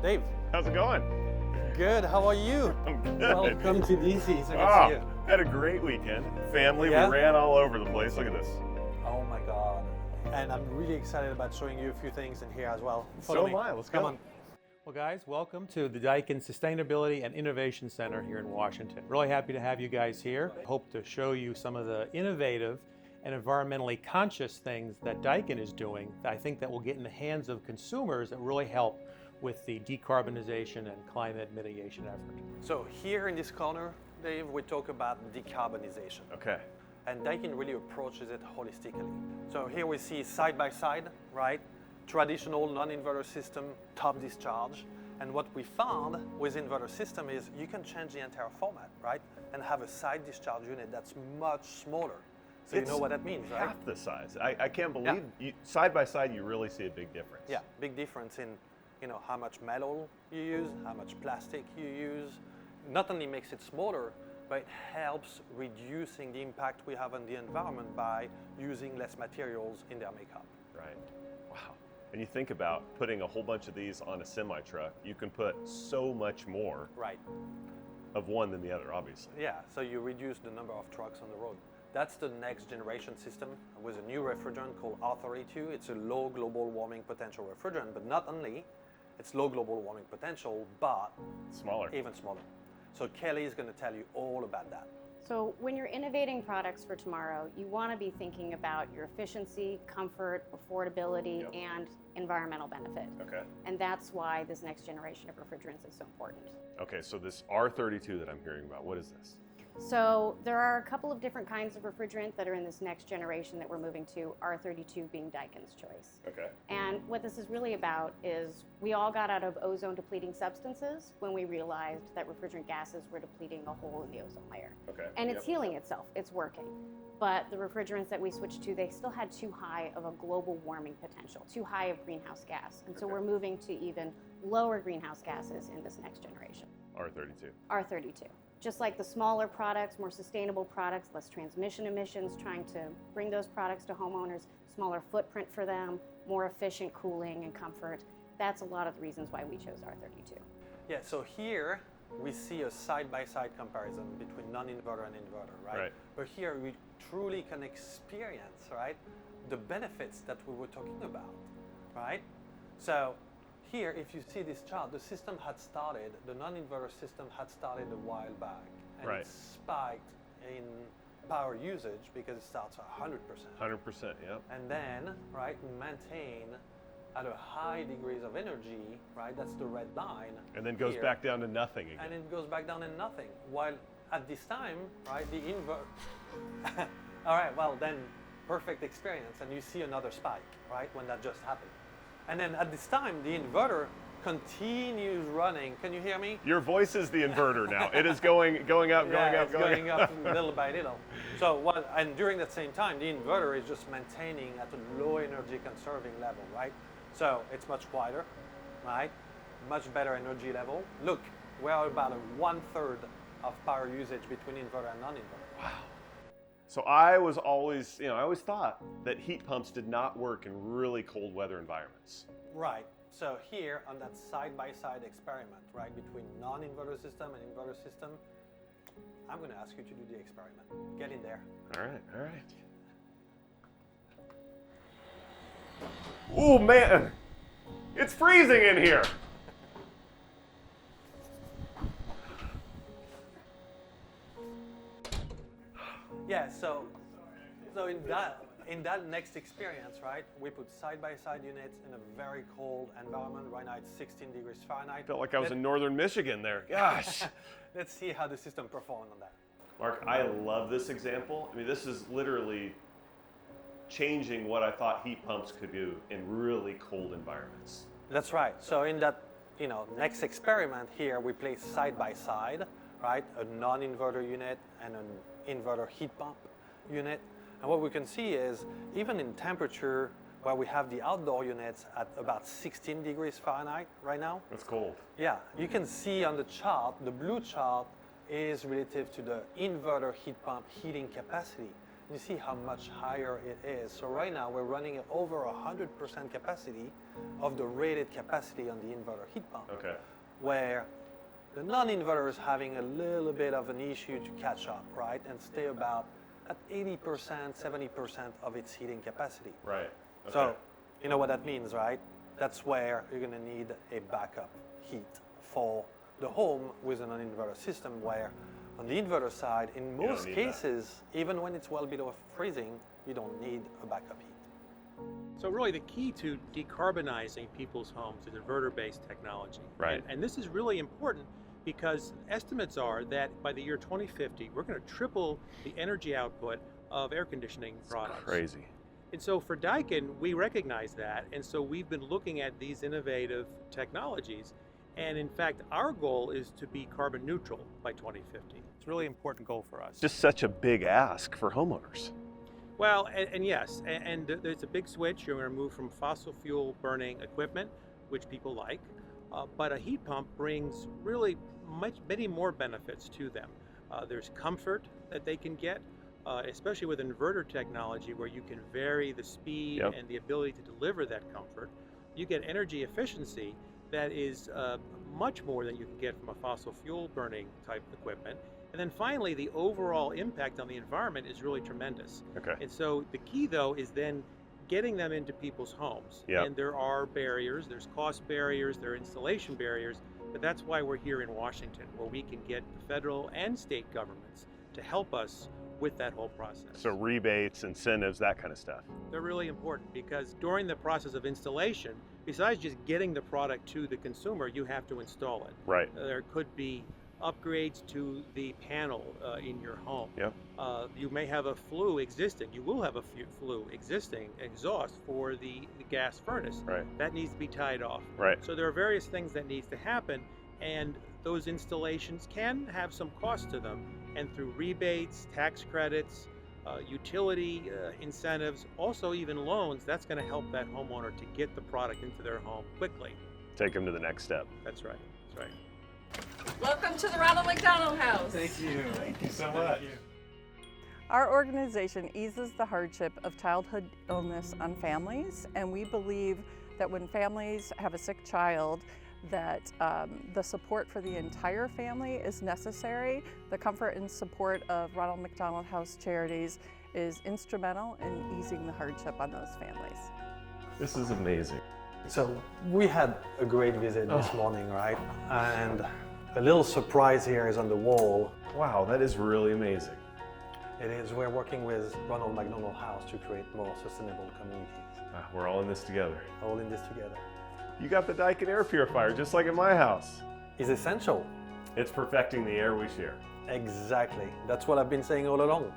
Dave. How's it going? Good, how are you? I'm good. Welcome to DC, so good to see you. Had a great weekend. Family, Yeah? we ran all over the place. Look at this. Oh my God. And I'm really excited about showing you a few things in here as well. So Follow am me. I. Let's Come go. on. Well guys, welcome to the Daikin Sustainability and Innovation Center here in Washington. Really happy to have you guys here. Hope to show you some of the innovative and environmentally conscious things that Daikin is doing that I think that will get in the hands of consumers that really help with the decarbonization and climate mitigation effort. So here in this corner, Dave, we talk about decarbonization. Okay. And Daikin really approaches it holistically. So here we see side by side, right? Traditional non-inverter system, top discharge. And what we found with inverter system is you can change the entire format, right? And have a side discharge unit that's much smaller. So you know what that means, right? Half the size. I can't believe, side by side, you really see a big difference. Yeah, big difference in how much metal you use, how much plastic you use. Not only makes it smaller, but it helps reducing the impact we have on the environment by using less materials in their makeup. Right. Wow. And you think about putting a whole bunch of these on a semi-truck, you can put so much more of one than the other, obviously. Yeah, so you reduce the number of trucks on the road. That's the next generation system with a new refrigerant called R32. It's a low global warming potential refrigerant, but not only it's low global warming potential, but smaller. Even smaller. So Kelly is going to tell you all about that. So when you're innovating products for tomorrow, you want to be thinking about your efficiency, comfort, affordability, and environmental benefit. Okay. And that's why this next generation of refrigerants is so important. Okay, so this R32 that I'm hearing about, what is this? So there are a couple of different kinds of refrigerant that are in this next generation that we're moving to, R32 being Daikin's choice. Okay. And what this is really about is we all got out of ozone depleting substances when we realized that refrigerant gases were depleting a hole in the ozone layer. Okay. And it's healing itself, it's working. But the refrigerants that we switched to, they still had too high of a global warming potential, too high of greenhouse gas. And so we're moving to even lower greenhouse gases in this next generation. R32. R32. Just like the smaller products, more sustainable products, less transmission emissions, trying to bring those products to homeowners, smaller footprint for them, more efficient cooling and comfort. That's a lot of the reasons why we chose R32. Yeah, so here we see a side-by-side comparison between non-inverter and inverter, right? But here we truly can experience, right, the benefits that we were talking about, right? So here, if you see this chart, the system had started, the non-inverter system had started a while back, and it spiked in power usage because it starts at 100%. 100%, yeah. And then, right, maintain at a high degrees of energy, right, that's the red line. And then goes back down to nothing again. And it goes back down to nothing. While at this time, right, the inverter, all right, well then, perfect experience, and you see another spike, right, when that just happened. And then at this time, the inverter continues running. Can you hear me? Your voice is the inverter now. It is going up, going up. Little by little. So, and during that same time, the inverter is just maintaining at a low energy conserving level, right? So it's much quieter, right? Much better energy level. Look, we're about a 1/3 of power usage between inverter and non-inverter. Wow. So I was always, I always thought that heat pumps did not work in really cold weather environments. Right. So here on that side-by-side experiment, right, between non-inverter system and inverter system, I'm going to ask you to do the experiment. Get in there. All right. Oh man, it's freezing in here. Yeah, so in that next experience, right, we put side-by-side units in a very cold environment. Right now it's 16 degrees Fahrenheit. Felt like I was in northern Michigan there. Gosh. Let's see how the system performed on that. Mark, I love this example. I mean, this is literally changing what I thought heat pumps could do in really cold environments. That's right. So in that, next experiment here, we place side-by-side, right, a non-inverter unit and an inverter heat pump unit. And what we can see is even in temperature where we have the outdoor units at about 16 degrees Fahrenheit right now. That's cold. Yeah, you can see on the chart, the blue chart is relative to the inverter heat pump heating capacity. You see how much higher it is. So right now we're running at over 100% capacity of the rated capacity on the inverter heat pump. Okay. Where the non-inverter is having a little bit of an issue to catch up, right? And stay about at 80%, 70% of its heating capacity. Right. Okay. So you know what that means, right? That's where you're gonna need a backup heat for the home with an inverter system, where on the inverter side, in most cases, even when it's well below freezing, you don't need a backup heat. So really the key to decarbonizing people's homes is inverter-based technology. Right. And this is really important because estimates are that by the year 2050, we're going to triple the energy output of air conditioning products. Crazy. And so for Daikin, we recognize that, and so we've been looking at these innovative technologies. And in fact, our goal is to be carbon neutral by 2050. It's a really important goal for us. Just such a big ask for homeowners. Well, and yes, and there's a big switch. You're going to move from fossil fuel burning equipment, which people like, but a heat pump brings really many more benefits to them. There's comfort that they can get, especially with inverter technology, where you can vary the speed and the ability to deliver that comfort. You get energy efficiency that is much more than you can get from a fossil fuel burning type equipment. And then finally, the overall impact on the environment is really tremendous. Okay. And so the key, though, is then getting them into people's homes. Yep. And there are barriers, there's cost barriers, there are installation barriers, but that's why we're here in Washington, where we can get the federal and state governments to help us with that whole process. So rebates, incentives, that kind of stuff. They're really important because during the process of installation, besides just getting the product to the consumer, you have to install it. Right. There could be upgrades to the panel in your home. Yep. You may have a flue existing. You will have a flue existing exhaust for the gas furnace. Right. That needs to be tied off. Right. So there are various things that needs to happen, and those installations can have some cost to them. And through rebates, tax credits, utility incentives, also even loans, that's going to help that homeowner to get the product into their home quickly. Take them to the next step. That's right. That's right. Welcome to the Ronald McDonald House. Thank you. Thank you so much. Our organization eases the hardship of childhood illness on families, and we believe that when families have a sick child, that the support for the entire family is necessary. The comfort and support of Ronald McDonald House Charities is instrumental in easing the hardship on those families. This is amazing. So we had a great visit this morning, right? And a little surprise here is on the wall. Wow, that is really amazing. It is, we're working with Ronald McDonald House to create more sustainable communities. We're all in this together. All in this together. You got the Daikin air purifier, just like in my house. It's essential. It's perfecting the air we share. Exactly. That's what I've been saying all along.